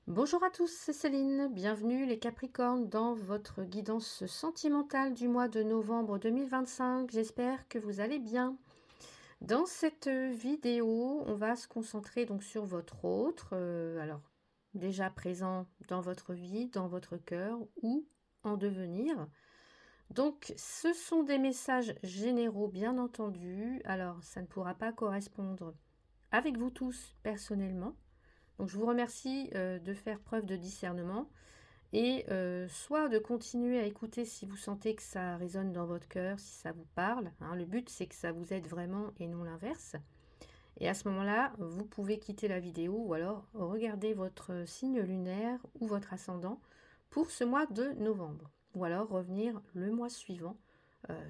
Bonjour à tous, c'est Céline. Bienvenue les Capricornes dans votre guidance sentimentale du mois de novembre 2025. J'espère que vous allez bien. Dans cette vidéo, on va se concentrer donc sur votre autre, alors déjà présent dans votre vie, dans votre cœur ou en devenir. Donc ce sont des messages généraux bien entendu. Alors ça ne pourra pas correspondre avec vous tous personnellement. Donc je vous remercie de faire preuve de discernement et soit de continuer à écouter si vous sentez que ça résonne dans votre cœur, si ça vous parle, hein. Le but c'est que ça vous aide vraiment et non l'inverse. Et à ce moment-là, vous pouvez quitter la vidéo ou alors regarder votre signe lunaire ou votre ascendant pour ce mois de novembre. Ou alors revenir le mois suivant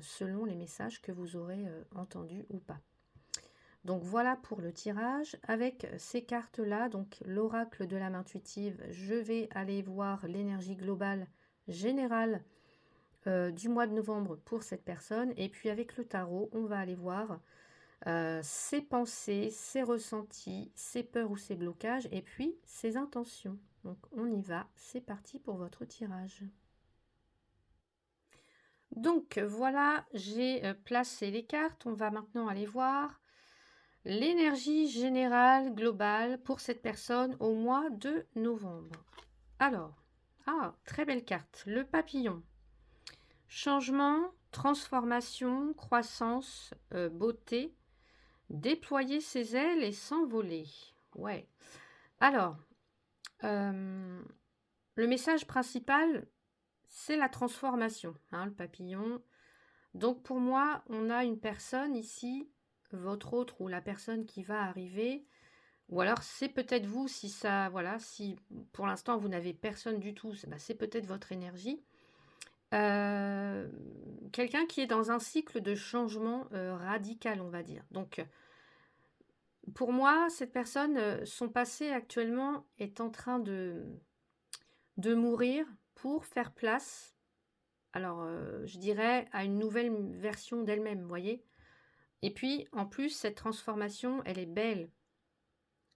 selon les messages que vous aurez entendus ou pas. Donc voilà pour le tirage. Avec ces cartes-là, donc l'oracle de l'âme intuitive, je vais aller voir l'énergie globale générale du mois de novembre pour cette personne. Et puis avec le tarot, on va aller voir ses pensées, ses ressentis, ses peurs ou ses blocages, et puis ses intentions. Donc on y va, c'est parti pour votre tirage. Donc voilà, j'ai placé les cartes. On va maintenant aller voir l'énergie générale globale pour cette personne au mois de novembre. Alors, très belle carte. Le papillon. Changement, transformation, croissance, beauté. Déployer ses ailes et s'envoler. Ouais. Alors, le message principal, c'est la transformation, hein, le papillon. Donc pour moi, on a une personne ici, votre autre ou la personne qui va arriver. Ou alors c'est peut-être vous si ça, voilà, si pour l'instant vous n'avez personne du tout, c'est peut-être votre énergie. Quelqu'un qui est dans un cycle de changement radical, on va dire. Donc pour moi, cette personne, son passé actuellement est en train de mourir pour faire place, alors je dirais, à une nouvelle version d'elle-même, vous voyez. Et puis en plus, cette transformation, elle est belle,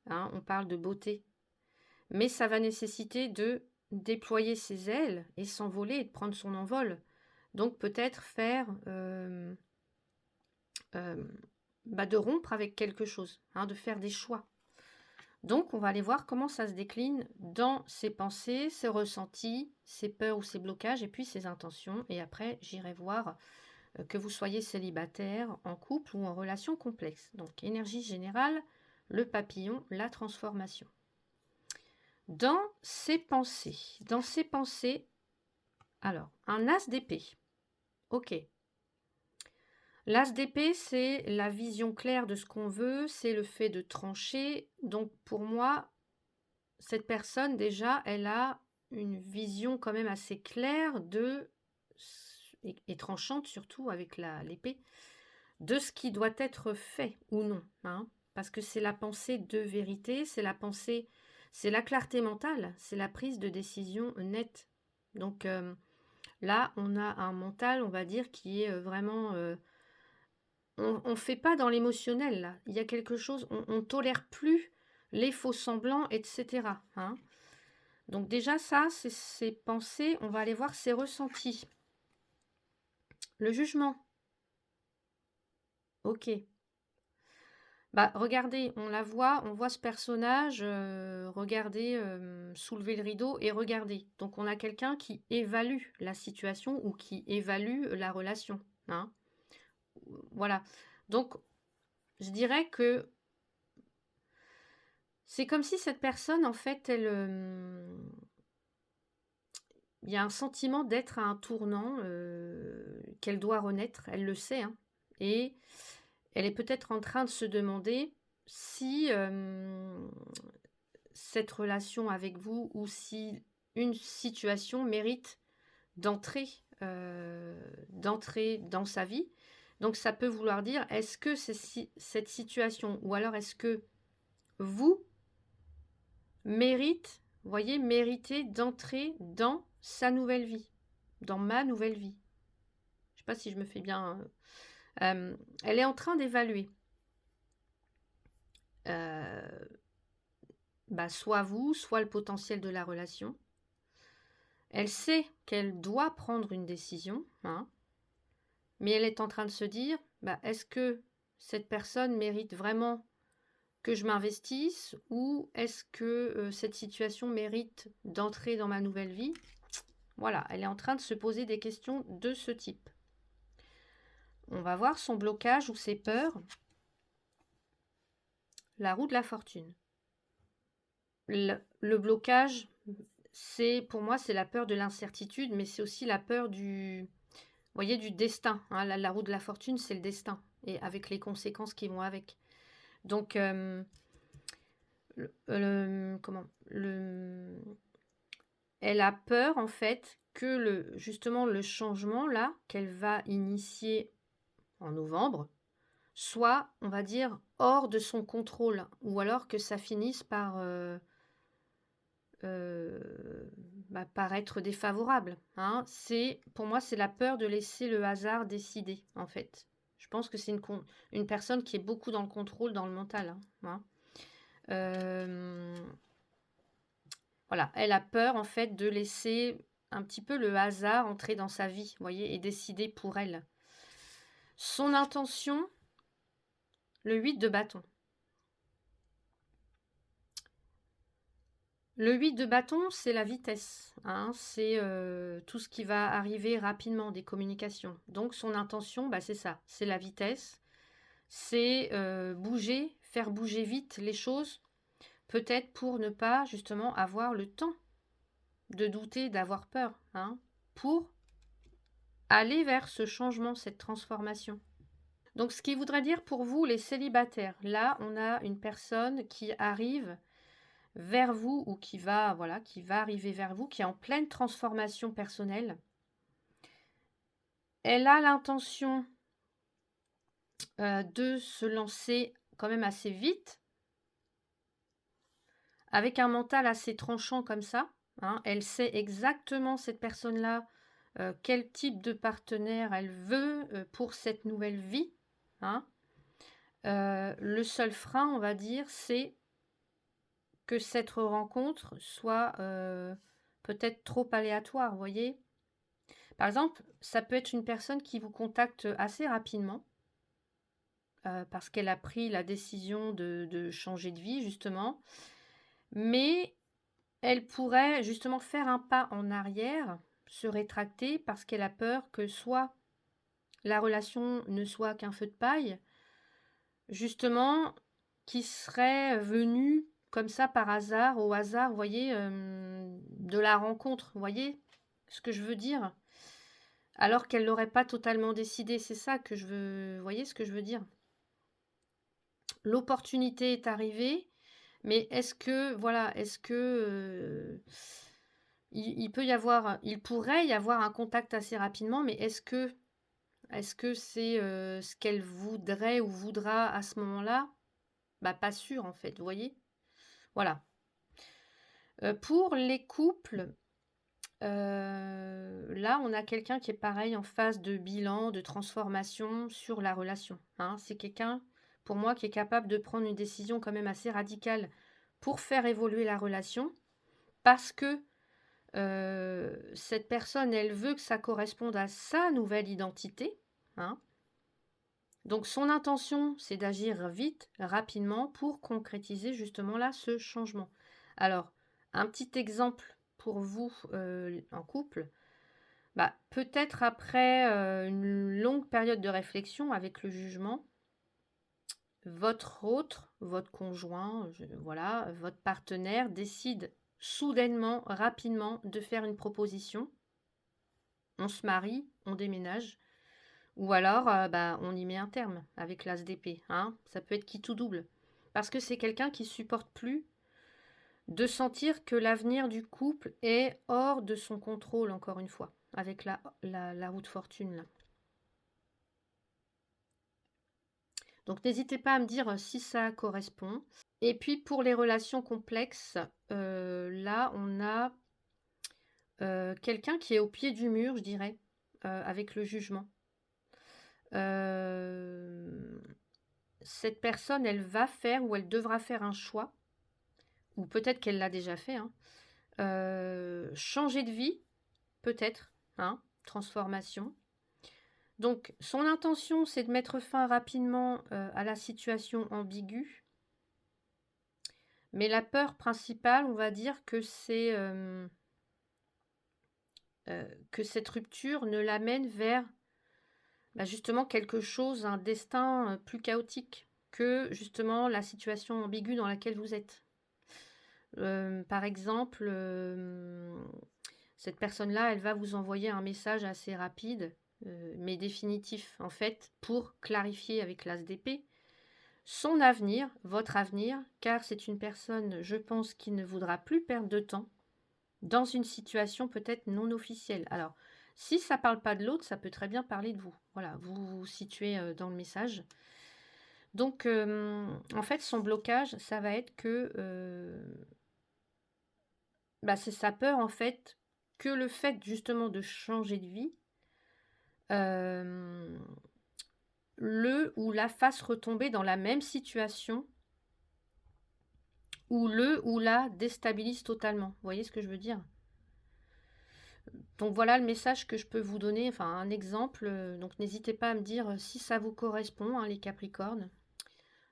hein, on parle de beauté. Mais ça va nécessiter de déployer ses ailes et s'envoler et de prendre son envol. Donc peut-être faire de rompre avec quelque chose, hein, de faire des choix. Donc on va aller voir comment ça se décline dans ses pensées, ses ressentis, ses peurs ou ses blocages et puis ses intentions. Et après j'irai voir que vous soyez célibataire, en couple ou en relation complexe. Donc énergie générale, le papillon, la transformation. Dans ses pensées, alors, un as d'épée. Ok. L'as d'épée, c'est la vision claire de ce qu'on veut, c'est le fait de trancher. Donc, pour moi, cette personne, déjà, elle a une vision quand même assez claire et tranchante, surtout avec l'épée, de ce qui doit être fait ou non, hein, parce que c'est la pensée de vérité, c'est la clarté mentale, c'est la prise de décision nette. Donc là, on a un mental, on va dire, qui est vraiment... on ne fait pas dans l'émotionnel, là. Il y a quelque chose, on ne tolère plus les faux semblants, etc. Hein. Donc déjà, ça, c'est ses pensées, on va aller voir ses ressentis. Le jugement. Ok. Regardez, on voit ce personnage, regardez, soulever le rideau et regardez. Donc on a quelqu'un qui évalue la situation ou qui évalue la relation, hein. Voilà. Donc je dirais que c'est comme si cette personne, en fait, il y a un sentiment d'être à un tournant, qu'elle doit renaître, elle le sait, hein, et elle est peut-être en train de se demander si, cette relation avec vous ou si une situation mérite d'entrer dans sa vie. Donc ça peut vouloir dire, est-ce que cette situation, ou alors est-ce que vous méritez d'entrer dans sa nouvelle vie, dans ma nouvelle vie. Je ne sais pas si je me fais bien. Elle est en train d'évaluer. bah, soit vous, soit le potentiel de la relation. Elle sait qu'elle doit prendre une décision, hein, mais elle est en train de se dire, bah, est-ce que cette personne mérite vraiment que je m'investisse ou est-ce que cette situation mérite d'entrer dans ma nouvelle vie? Voilà, elle est en train de se poser des questions de ce type. On va voir son blocage ou ses peurs. La roue de la fortune. Le blocage, pour moi, c'est la peur de l'incertitude, mais c'est aussi la peur du, vous voyez, du destin, hein. La roue de la fortune, c'est le destin, et avec les conséquences qui vont avec. Donc, comment elle a peur, en fait, que justement le changement, là, qu'elle va initier en novembre, soit, on va dire, hors de son contrôle, ou alors que ça finisse par par être défavorable, hein. Pour moi, c'est la peur de laisser le hasard décider, en fait. Je pense que c'est une personne qui est beaucoup dans le contrôle, dans le mental, hein. Voilà, elle a peur, en fait, de laisser un petit peu le hasard entrer dans sa vie, vous voyez, et décider pour elle. Son intention, le 8 de bâton. Le 8 de bâton, c'est la vitesse, hein, c'est tout ce qui va arriver rapidement, des communications. Donc son intention, bah, c'est ça, c'est la vitesse, c'est bouger, faire bouger vite les choses, peut-être pour ne pas justement avoir le temps de douter, d'avoir peur, hein, pour aller vers ce changement, cette transformation. Donc ce qui voudrait dire pour vous, les célibataires, là on a une personne qui arrive vers vous ou qui va arriver vers vous, qui est en pleine transformation personnelle. Elle a l'intention de se lancer quand même assez vite, avec un mental assez tranchant comme ça, hein. Elle sait exactement, cette personne-là, quel type de partenaire elle veut pour cette nouvelle vie, hein. Le seul frein, on va dire, c'est que cette rencontre soit peut-être trop aléatoire, vous voyez. Par exemple, ça peut être une personne qui vous contacte assez rapidement parce qu'elle a pris la décision de changer de vie, justement. Mais elle pourrait justement faire un pas en arrière, se rétracter parce qu'elle a peur que soit la relation ne soit qu'un feu de paille, justement, qui serait venu comme ça par hasard, au hasard, vous voyez, de la rencontre, vous voyez ce que je veux dire? Alors qu'elle l'aurait pas totalement décidé, c'est ça que je veux, vous voyez ce que je veux dire? L'opportunité est arrivée, mais est-ce que il pourrait y avoir un contact assez rapidement, mais est-ce que c'est ce qu'elle voudrait ou voudra à ce moment-là? Bah, pas sûr en fait, vous voyez? Voilà. Pour les couples, là, on a quelqu'un qui est pareil en phase de bilan, de transformation sur la relation, hein. C'est quelqu'un, pour moi, qui est capable de prendre une décision quand même assez radicale pour faire évoluer la relation, parce que cette personne, elle veut que ça corresponde à sa nouvelle identité, hein. Donc son intention, c'est d'agir vite, rapidement, pour concrétiser justement là ce changement. Alors, un petit exemple pour vous en couple, bah, peut-être après une longue période de réflexion avec le jugement, votre conjoint, voilà, votre partenaire décide soudainement, rapidement, de faire une proposition. On se marie, on déménage, ou alors bah, on y met un terme avec l'as d'épée, hein. Ça peut être qui tout double. Parce que c'est quelqu'un qui supporte plus de sentir que l'avenir du couple est hors de son contrôle, encore une fois, avec la roue de fortune, là. Donc n'hésitez pas à me dire si ça correspond. Et puis pour les relations complexes, là on a quelqu'un qui est au pied du mur, je dirais, avec le jugement. Cette personne, elle va faire ou elle devra faire un choix ou peut-être qu'elle l'a déjà fait, hein. Changer de vie, peut-être, hein, transformation. Donc, son intention, c'est de mettre fin rapidement à la situation ambiguë. Mais la peur principale, on va dire que c'est que cette rupture ne l'amène vers justement quelque chose, un destin plus chaotique que justement la situation ambiguë dans laquelle vous êtes. Par exemple, cette personne-là, elle va vous envoyer un message assez rapide, mais définitif, en fait, pour clarifier avec l'as d'épée son avenir, votre avenir, car c'est une personne, je pense, qui ne voudra plus perdre de temps dans une situation peut-être non officielle. Alors, si ça ne parle pas de l'autre, ça peut très bien parler de vous. Voilà, vous vous situez dans le message. Donc, en fait, son blocage, ça va être que c'est sa peur, en fait, que le fait justement de changer de vie, euh, le ou la fasse retomber dans la même situation ou le ou la déstabilise totalement. Vous voyez ce que je veux dire? Donc voilà le message que je peux vous donner, enfin un exemple. Donc n'hésitez pas à me dire si ça vous correspond, hein, les Capricornes.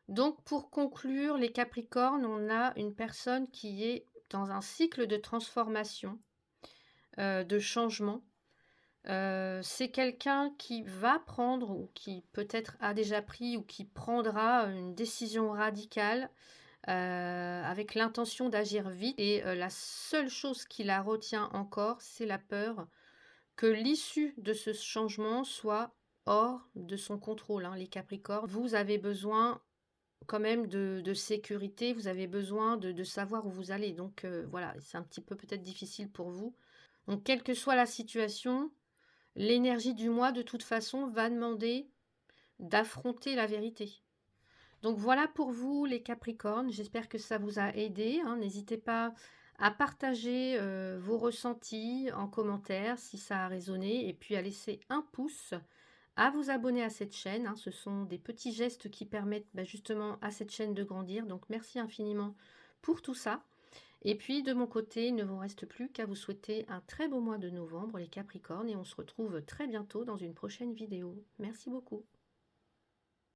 Donc pour conclure, les Capricornes, on a une personne qui est dans un cycle de transformation, de changement. C'est quelqu'un qui va prendre, ou qui peut-être a déjà pris, ou qui prendra une décision radicale avec l'intention d'agir vite. Et la seule chose qui la retient encore, c'est la peur que l'issue de ce changement soit hors de son contrôle, hein, les Capricornes. Vous avez besoin quand même de sécurité, vous avez besoin de savoir où vous allez. Donc voilà, c'est un petit peu peut-être difficile pour vous. Donc quelle que soit la situation, l'énergie du mois de toute façon va demander d'affronter la vérité. Donc voilà pour vous les Capricornes, j'espère que ça vous a aidé, hein. N'hésitez pas à partager vos ressentis en commentaire si ça a résonné et puis à laisser un pouce, à vous abonner à cette chaîne, hein. Ce sont des petits gestes qui permettent justement à cette chaîne de grandir, donc merci infiniment pour tout ça. Et puis de mon côté, il ne vous reste plus qu'à vous souhaiter un très beau mois de novembre les Capricornes et on se retrouve très bientôt dans une prochaine vidéo. Merci beaucoup.